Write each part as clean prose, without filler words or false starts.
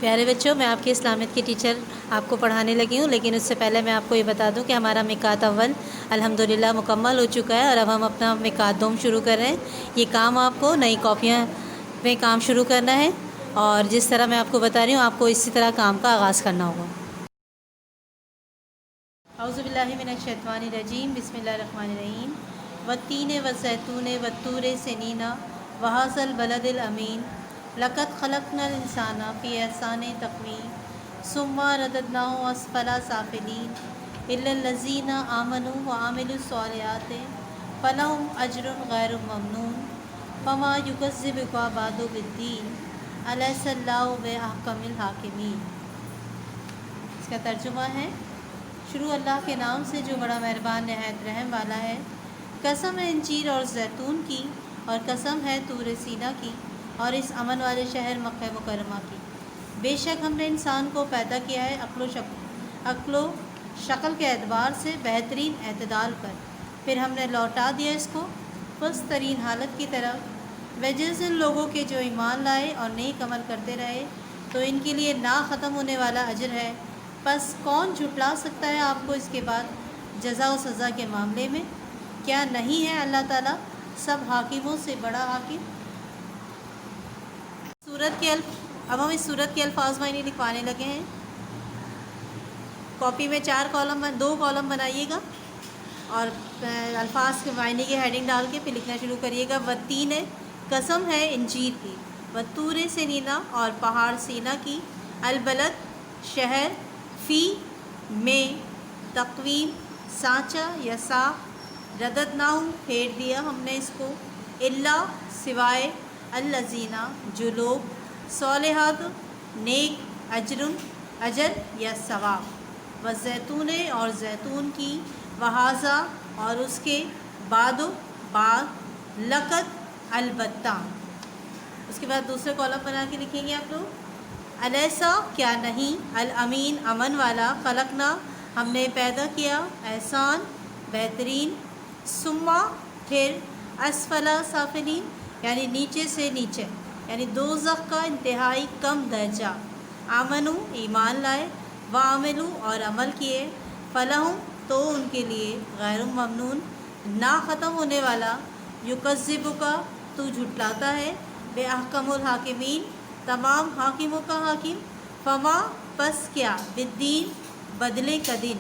پیارے بچوں، میں آپ کی اسلامیت کی ٹیچر آپ کو پڑھانے لگی ہوں، لیکن اس سے پہلے میں آپ کو یہ بتا دوں کہ ہمارا مقات اول الحمدللہ مکمل ہو چکا ہے، اور اب ہم اپنا مقات دوم شروع کر رہے ہیں۔ یہ کام آپ کو نئی کاپیاں میں کام شروع کرنا ہے، اور جس طرح میں آپ کو بتا رہی ہوں آپ کو اسی طرح کام کا آغاز کرنا ہوگا۔ اعوذ باللہ من الشیطان الرجیم، بسم اللہ الرحمن الرحیم۔ والتین والزیتون والطور سینین وہذا البلد الامین لقد خلقنا الانسان فی احسن تقویم ثم رددناہ اسفل سافلین الا الذین آمنوا وعملوا الصالحات فلہم اجر غیر ممنون فما یکذبک بعد بالدین الیس اللہ باحکم الحاکمین۔ اس کا ترجمہ ہے: شروع اللہ کے نام سے جو بڑا مہربان نہایت رحم والا ہے۔ قسم ہے انجیر اور زیتون کی، اور قسم ہے طور سینا کی اور اس امن والے شہر مکہ مکرمہ کی۔ بے شک ہم نے انسان کو پیدا کیا ہے عقل و شکل کے اعتبار سے بہترین اعتدال پر، پھر ہم نے لوٹا دیا اس کو پست ترین حالت کی طرف۔ وہ جن لوگوں کے جو ایمان لائے اور نیک عمل کرتے رہے تو ان کے لیے نا ختم ہونے والا اجر ہے۔ پس کون جھٹلا سکتا ہے آپ کو اس کے بعد جزا و سزا کے معاملے میں؟ کیا نہیں ہے اللہ تعالیٰ سب حاکموں سے بڑا حاکم؟ اب ہم اس صورت کے الفاظ معنی لکھوانے لگے ہیں۔ کاپی میں 2 کالم بنائیے گا، اور الفاظ کے معنی کی ہیڈنگ ڈال کے پھر لکھنا شروع کریے گا۔ والتین قسم ہے انجیر کی، والطور سینینا اور پہاڑ سینا کی، البلد شہر، فی میں تقویم سانچہ یا ساخت، رددناہ پھیر دیا ہم نے اس کو، الا سوائے، الذین جو لوگ، صالحات نیک، اجر یا ثواب، والزیتون اور زیتون کی، وہذا اور اس کے، بعد لقد البتہ۔ اس کے بعد دوسرے کالم بنا کے لکھیں گے آپ لوگ، الیسا کیا نہیں، الامین امن والا، خلقنا ہم نے پیدا کیا، احسان بہترین، ثم پھر، اسفل سافلین یعنی نیچے سے نیچے، یعنی دوزخ کا انتہائی کم درجہ، آمنو ایمان لائے، وعملو اور عمل کیے، فلہم تو ان کے لیے، غیر ممنون نا ختم ہونے والا، یکذبک تو جھٹلاتا ہے، بے احکم الحاکمین تمام حاکموں کا حاکم، فما پس کیا، بالدین بدلے کا دن۔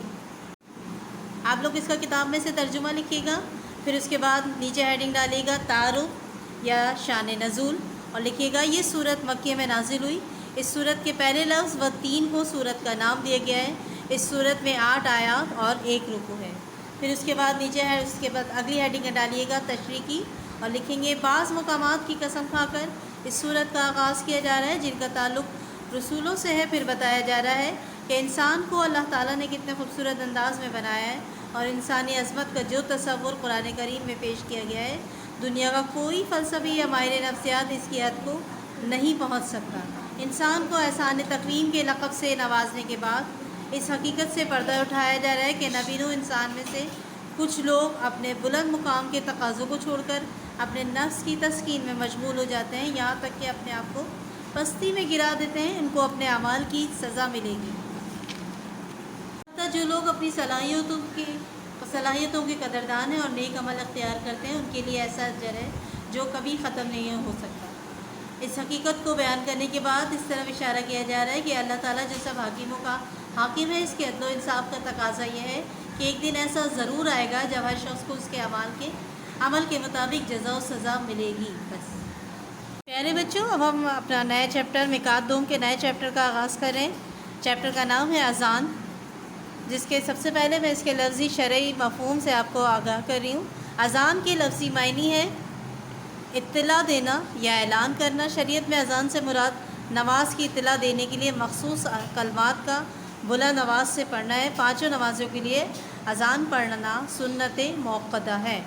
آپ لوگ اس کا کتاب میں سے ترجمہ لکھیے گا، پھر اس کے بعد نیچے ہیڈنگ ڈالیے گا تعارف یا شان نزول، اور لکھیے گا یہ صورت مکے میں نازل ہوئی۔ اس صورت کے پہلے لفظ والتین کو صورت کا نام دیا گیا ہے۔ اس صورت میں 8 آیات اور 1 رکوع ہے۔ پھر اس کے بعد نیچے ہے، اس کے بعد اگلی ہیڈنگ ڈالیے گا تشریح کی، اور لکھیں گے بعض مقامات کی قسم کھا کر اس صورت کا آغاز کیا جا رہا ہے جن کا تعلق رسولوں سے ہے۔ پھر بتایا جا رہا ہے کہ انسان کو اللہ تعالیٰ نے کتنے خوبصورت انداز میں بنایا ہے، اور انسانی عظمت کا جو تصور قرآن کریم میں پیش کیا گیا ہے، دنیا کا کوئی فلسفی یا ماہر نفسیات اس کی حد کو نہیں پہنچ سکتا۔ انسان کو احسان تقویم کے لقب سے نوازنے کے بعد اس حقیقت سے پردہ اٹھایا جا رہا ہے کہ نبی نوح انسان میں سے کچھ لوگ اپنے بلند مقام کے تقاضوں کو چھوڑ کر اپنے نفس کی تسکین میں مشغول ہو جاتے ہیں، یہاں تک کہ اپنے آپ کو پستی میں گرا دیتے ہیں۔ ان کو اپنے اعمال کی سزا ملے گی۔ جو لوگ اپنی صلاحیتوں کے قدردان ہیں اور نیک عمل اختیار کرتے ہیں، ان کے لیے ایسا اجر ہے جو کبھی ختم نہیں ہو سکتا۔ اس حقیقت کو بیان کرنے کے بعد اس طرف اشارہ کیا جا رہا ہے کہ اللہ تعالیٰ جو سب حاکموں کا حاکم ہے، اس کے عدل و انصاف کا تقاضا یہ ہے کہ ایک دن ایسا ضرور آئے گا جب ہر شخص کو اس کے عمل کے مطابق جزا و سزا ملے گی۔ بس پیارے بچوں، اب ہم اپنا نیا چیپٹر مقات دوم کے نئے چیپٹر کا آغاز کریں۔ چیپٹر کا نام ہے اذان، جس کے سب سے پہلے میں اس کے لفظی شرعی مفہوم سے آپ کو آگاہ کر رہی ہوں۔ اذان کے لفظی معنی ہے اطلاع دینا یا اعلان کرنا۔ شریعت میں اذان سے مراد نماز کی اطلاع دینے کے لیے مخصوص کلمات کا بلند آواز سے پڑھنا ہے۔ 5 نمازوں کے لیے اذان پڑھنا سنت موقدہ ہے۔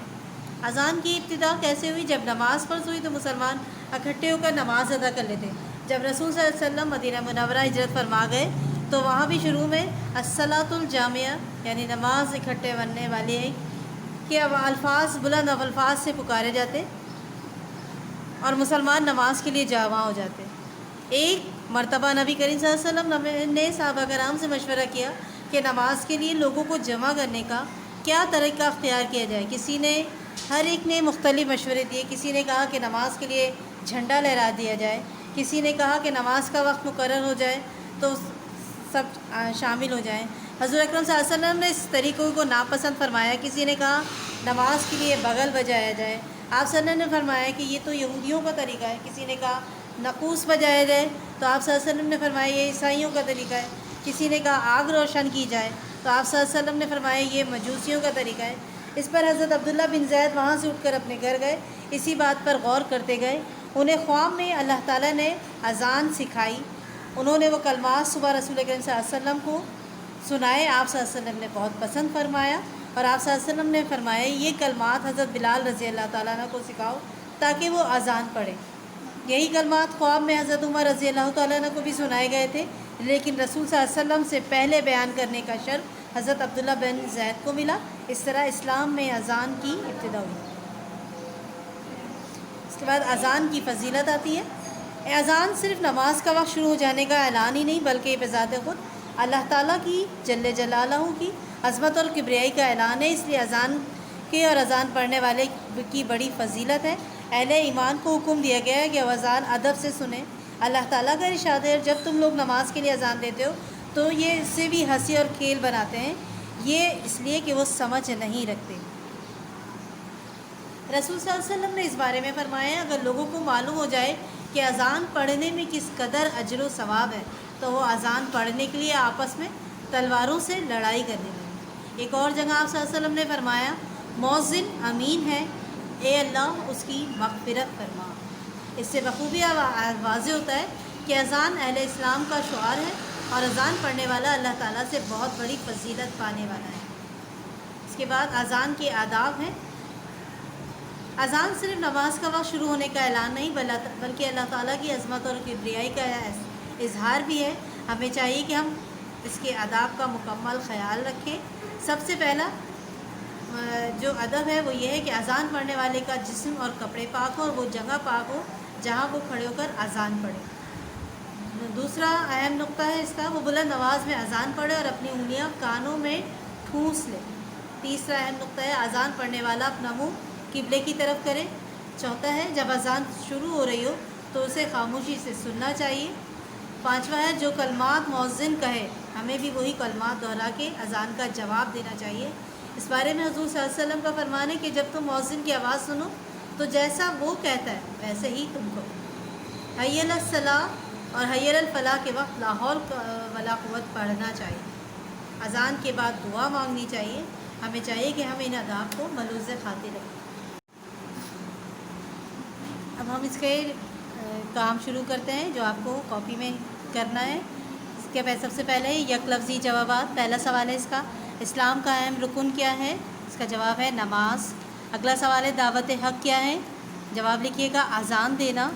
اذان کی ابتدا کیسے ہوئی؟ جب نماز فرض ہوئی تو مسلمان اکٹھے ہو کر نماز ادا کر لیتے۔ جب رسول صلی اللہ علیہ وسلم مدینہ منورہ ہجرت فرما گئے تو وہاں بھی شروع میں الصلاۃ الجامعہ یعنی نماز اکٹھے بننے والی ہے کہ اب الفاظ بلند الفاظ سے پکارے جاتے اور مسلمان نماز کے لیے جمع ہو جاتے۔ ایک مرتبہ نبی کریم صلی اللہ علیہ وسلم نے صحابہ کرام سے مشورہ کیا کہ نماز کے لیے لوگوں کو جمع کرنے کا کیا طریقہ اختیار کیا جائے. ہر ایک نے مختلف مشورے دیے. کسی نے کہا کہ نماز کے لیے جھنڈا لہرا دیا جائے, کسی نے کہا کہ نماز کا وقت مقرر ہو جائے تو سب شامل ہو جائیں. حضور اکرم صلی اللہ علیہ وسلم نے اس طریقوں کو ناپسند فرمایا. کسی نے کہا نماز کے لیے بغل بجایا جائے. آپ صلی اللہ علیہ وسلم نے فرمایا کہ یہ تو یہودیوں کا طریقہ ہے. کسی نے کہا ناقوس بجایا جائے تو آپ صلی اللہ علیہ وسلم نے فرمایا یہ عیسائیوں کا طریقہ ہے. کسی نے کہا آگ روشن کی جائے تو آپ صلی اللہ علیہ وسلم نے فرمایا یہ مجوسیوں کا طریقہ ہے. اس پر حضرت عبداللہ بن زید وہاں سے اٹھ کر اپنے گھر گئے. اسی بات پر غور کرتے گئے. انہیں خواب میں اللہ تعالیٰ نے اذان سکھائی. انہوں نے وہ کلمات صبح رسول کریم صلی اللہ علیہ وسلم کو سنائے. آپ صلی اللہ علیہ وسلم نے بہت پسند فرمایا اور آپ صلی اللہ علیہ وسلم نے فرمایا یہ کلمات حضرت بلال رضی اللہ تعالیٰ عنہ کو سکھاؤ تاکہ وہ اذان پڑھے. یہی کلمات خواب میں حضرت عمر رضی اللہ تعالیٰ عنہ کو بھی سنائے گئے تھے, لیکن رسول صلی اللہ علیہ وسلم سے پہلے بیان کرنے کا شرف حضرت عبداللہ بن زید کو ملا. اس طرح اسلام میں اذان کی ابتدا ہوئی. اس کے بعد اذان کی فضیلت آتی ہے. اذان صرف نماز کا وقت شروع ہو جانے کا اعلان ہی نہیں بلکہ یہ بذات خود اللہ تعالیٰ کی جل جلالہ کی عظمت اور کبریائی کا اعلان ہے. اس لیے اذان کے اور اذان پڑھنے والے کی بڑی فضیلت ہے. اہل ایمان کو حکم دیا گیا ہے کہ وہ اذان ادب سے سنیں. اللہ تعالیٰ کا ارشاد ہے جب تم لوگ نماز کے لیے اذان دیتے ہو تو یہ اس سے بھی ہنسی اور کھیل بناتے ہیں, یہ اس لیے کہ وہ سمجھ نہیں رکھتے. رسول صلی اللہ علیہ وسلم نے اس بارے میں فرمایا اگر لوگوں کو معلوم ہو جائے کہ اذان پڑھنے میں کس قدر اجر و ثواب ہے تو وہ اذان پڑھنے کے لیے آپس میں تلواروں سے لڑائی کرنے لگے. ایک اور جگہ آپ صلی اللہ علیہ وسلم نے فرمایا مؤذن امین ہے, اے اللہ اس کی مغفرت فرما. اس سے بخوبی واضح ہوتا ہے کہ اذان اہل اسلام کا شعار ہے اور اذان پڑھنے والا اللہ تعالیٰ سے بہت بڑی فضیلت پانے والا ہے. اس کے بعد اذان کے آداب ہیں. اذان صرف نماز کا وقت شروع ہونے کا اعلان نہیں بلکہ اللہ تعالیٰ کی عظمت اور کبریائی کا اظہار بھی ہے. ہمیں چاہیے کہ ہم اس کے آداب کا مکمل خیال رکھیں. سب سے پہلا جو ادب ہے وہ یہ ہے کہ اذان پڑھنے والے کا جسم اور کپڑے پاک ہو اور وہ جگہ پاک ہو جہاں وہ کھڑے ہو کر اذان پڑھے. دوسرا اہم نقطہ ہے اس کا وہ بلند آواز میں اذان پڑھے اور اپنی انگلیاں کانوں میں ٹھونس لے. تیسرا اہم نقطہ ہے اذان پڑھنے والا اپنا منہ قبلے کی طرف کرے. چوتھا ہے جب اذان شروع ہو رہی ہو تو اسے خاموشی سے سننا چاہیے. پانچواں ہے جو کلمات مؤذن کہے ہمیں بھی وہی کلمات دہرا کے اذان کا جواب دینا چاہیے. اس بارے میں حضور صلی اللہ علیہ وسلم کا فرمان ہے کہ جب تم مؤذن کی آواز سنو تو جیسا وہ کہتا ہے ویسے ہی تم کو. حی علی الصلاۃ اور حی علی الفلاح کے وقت لا حول ولا قوت پڑھنا چاہیے. اذان کے بعد دعا مانگنی چاہیے. ہمیں چاہیے کہ ہم ان آداب کو ملوث خاطر رکھیں. اب ہم اس کے کام شروع کرتے ہیں جو آپ کو کاپی میں کرنا ہے. اس کے بعد سب سے پہلے یک لفظی جوابات. پہلا سوال ہے اس کا اسلام کا اہم رکن کیا ہے؟ اس کا جواب ہے نماز. اگلا سوال ہے دعوت حق کیا ہے؟ جواب لکھیے گا اذان دینا.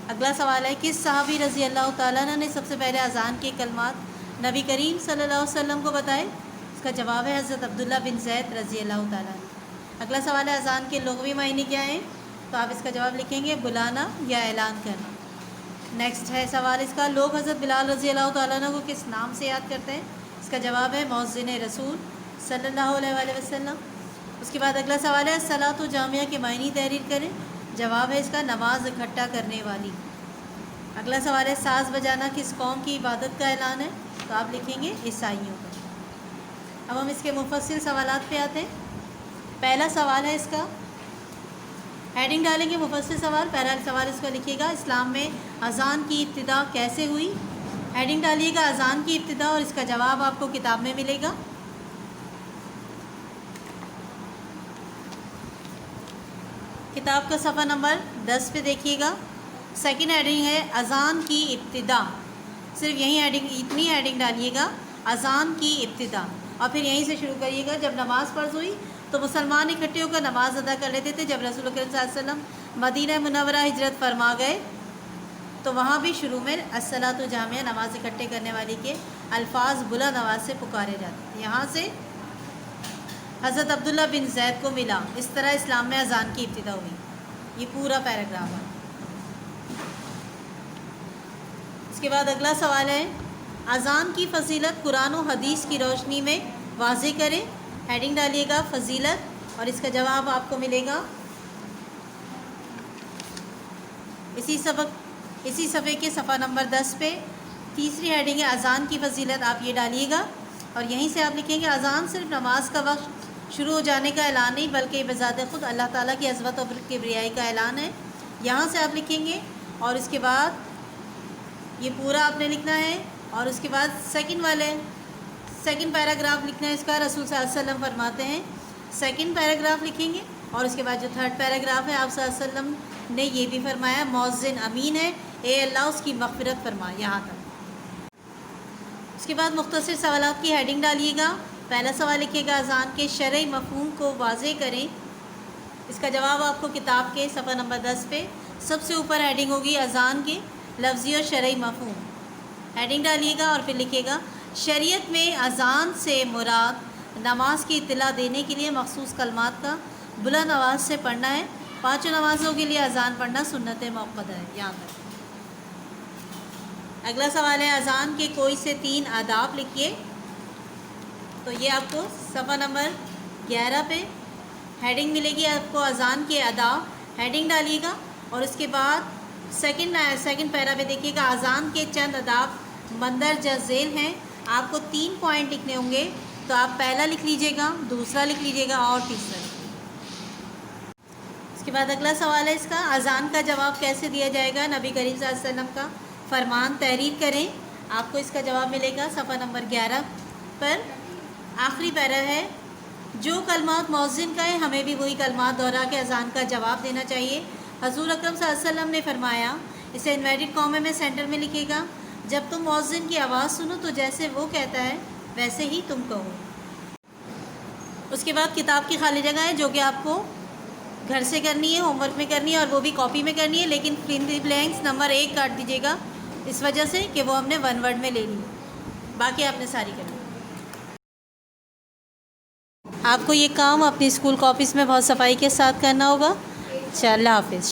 اگلا سوال ہے کس صحابی رضی اللہ تعالیٰ عنہ نے سب سے پہلے اذان کے کلمات نبی کریم صلی اللہ علیہ وسلم کو بتائے؟ اس کا جواب ہے حضرت عبداللہ بن زید رضی اللہ تعالیٰ عنہ. اگلا سوال ہے اذان کے لغوی معنی کیا ہیں؟ تو آپ اس کا جواب لکھیں گے بلانا یا اعلان کرنا. نیکسٹ ہے سوال اس کا لوگ حضرت بلال رضی اللہ تعالیٰ عنہ کو کس نام سے یاد کرتے ہیں؟ اس کا جواب ہے مؤذن رسول صلی اللہ علیہ وآلہ وسلم. اس کے بعد اگلا سوال ہے صلاۃ و جامعہ کے معنی تحریر کریں. جواب ہے اس کا نماز اکٹھا کرنے والی. اگلا سوال ہے ساز بجانا کس قوم کی عبادت کا اعلان ہے؟ تو آپ لکھیں گے عیسائیوں کا. اب ہم اس کے مفصل سوالات پہ آتے ہیں. پہلا سوال ہے اس کا ہیڈنگ ڈالیں گے مفصل سوال. پہلا سوال اس کو لکھیے گا اسلام میں اذان کی ابتدا کیسے ہوئی؟ ہیڈنگ ڈالیے گا اذان کی ابتدا اور اس کا جواب آپ کو کتاب میں ملے گا. کتاب کا صفحہ نمبر 10 پہ دیکھیے گا. سیکنڈ ہیڈنگ ہے اذان کی ابتدا. صرف یہی ہیڈنگ اتنی ہیڈنگ ڈالیے گا اذان کی ابتدا اور پھر یہیں سے شروع کریے گا. جب نماز فرض ہوئی تو مسلمان اکٹھے ہو کر نماز ادا کر لیتے تھے. جب رسول اللہ صلی اللہ علیہ وسلم مدینہ منورہ ہجرت فرما گئے تو وہاں بھی شروع میں الصلاۃ جامعہ نماز اکٹھے کرنے والی کے الفاظ بلند آواز سے پکارے جاتے. یہاں سے حضرت عبداللہ بن زید کو ملا. اس طرح اسلام میں اذان کی ابتدا ہوئی. یہ پورا پیراگراف ہے. اس کے بعد اگلا سوال ہے اذان کی فضیلت قرآن و حدیث کی روشنی میں واضح کریں. ہیڈنگ ڈالیے گا فضیلت اور اس کا جواب آپ کو ملے گا اسی صفحے کے صفحہ نمبر 10 پہ. تیسری ہیڈنگ ہے اذان کی فضیلت، آپ یہ ڈالیے گا اور یہیں سے آپ لکھیں گے اذان صرف نماز کا وقت شروع ہو جانے کا اعلان نہیں بلکہ بذات خود اللہ تعالیٰ کی عظمت اور کبریائی کا اعلان ہے. یہاں سے آپ لکھیں گے اور اس کے بعد یہ پورا آپ نے لکھنا ہے اور اس کے بعد سیکنڈ پیراگراف لکھنا ہے اس کا. رسول صلی اللہ علیہ وسلم فرماتے ہیں سیکنڈ پیراگراف لکھیں گے اور اس کے بعد جو تھرڈ پیراگراف ہے آپ صلی اللہ علیہ وسلم نے یہ بھی فرمایا مؤذن امین ہے، اے اللہ اس کی مغفرت فرما. یہاں تک. اس کے بعد مختصر سوالات کی ہیڈنگ ڈالیے گا. پہلا سوال لکھیے گا اذان کے شرعی مفہوم کو واضح کریں. اس کا جواب آپ کو کتاب کے صفحہ نمبر 10 پہ سب سے اوپر ہیڈنگ ہوگی اذان کے لفظی اور شرعی مفہوم. ہیڈنگ ڈالیے گا اور پھر لکھیے گا شریعت میں اذان سے مراد نماز کی اطلاع دینے کے لیے مخصوص کلمات کا بلند آواز سے پڑھنا ہے. 5 نمازوں کے لیے اذان پڑھنا سنت موقدہ ہے. یہاں تک. اگلا سوال ہے اذان کے کوئی سے 3 آداب لکھیے. تو یہ آپ کو صفحہ نمبر 11 پہ ہیڈنگ ملے گی آپ کو اذان کے آداب. ہیڈنگ ڈالیے گا اور اس کے بعد سیکنڈ پیرا پہ دیکھیے گا اذان کے چند آداب مندرجہ ذیل ہیں. آپ کو 3 پوائنٹ لکھنے ہوں گے تو آپ پہلا لکھ لیجئے گا، دوسرا لکھ لیجئے گا اور تیسرا. اس کے بعد اگلا سوال ہے اس کا اذان کا جواب کیسے دیا جائے گا. نبی کریم صلی اللہ علیہ وسلم کا فرمان تحریر کریں. آپ کو اس کا جواب ملے گا صفحہ نمبر 11 پر. آخری پیرا ہے جو کلمات مؤذن کا ہے ہمیں بھی وہی کلمات دہرا کے اذان کا جواب دینا چاہیے. حضور اکرم صلی اللہ علیہ وسلم نے فرمایا، اسے انورٹڈ کامے میں سینٹر میں لکھے گا، جب تم مؤذن کی آواز سنو تو جیسے وہ کہتا ہے ویسے ہی تم کہو. اس کے بعد کتاب کی خالی جگہ ہے جو کہ آپ کو گھر سے کرنی ہے، ہوم ورک میں کرنی ہے اور وہ بھی کاپی میں کرنی ہے، لیکن فل دی بلینکس نمبر 1 کاٹ دیجیے گا اس وجہ سے کہ وہ ہم نے 1 ورڈ میں لے لی. باقی آپ نے ساری کرنی. آپ کو یہ کام اپنی اسکول کاپیز میں بہت صفائی کے ساتھ کرنا ہوگا. اللہ حافظ.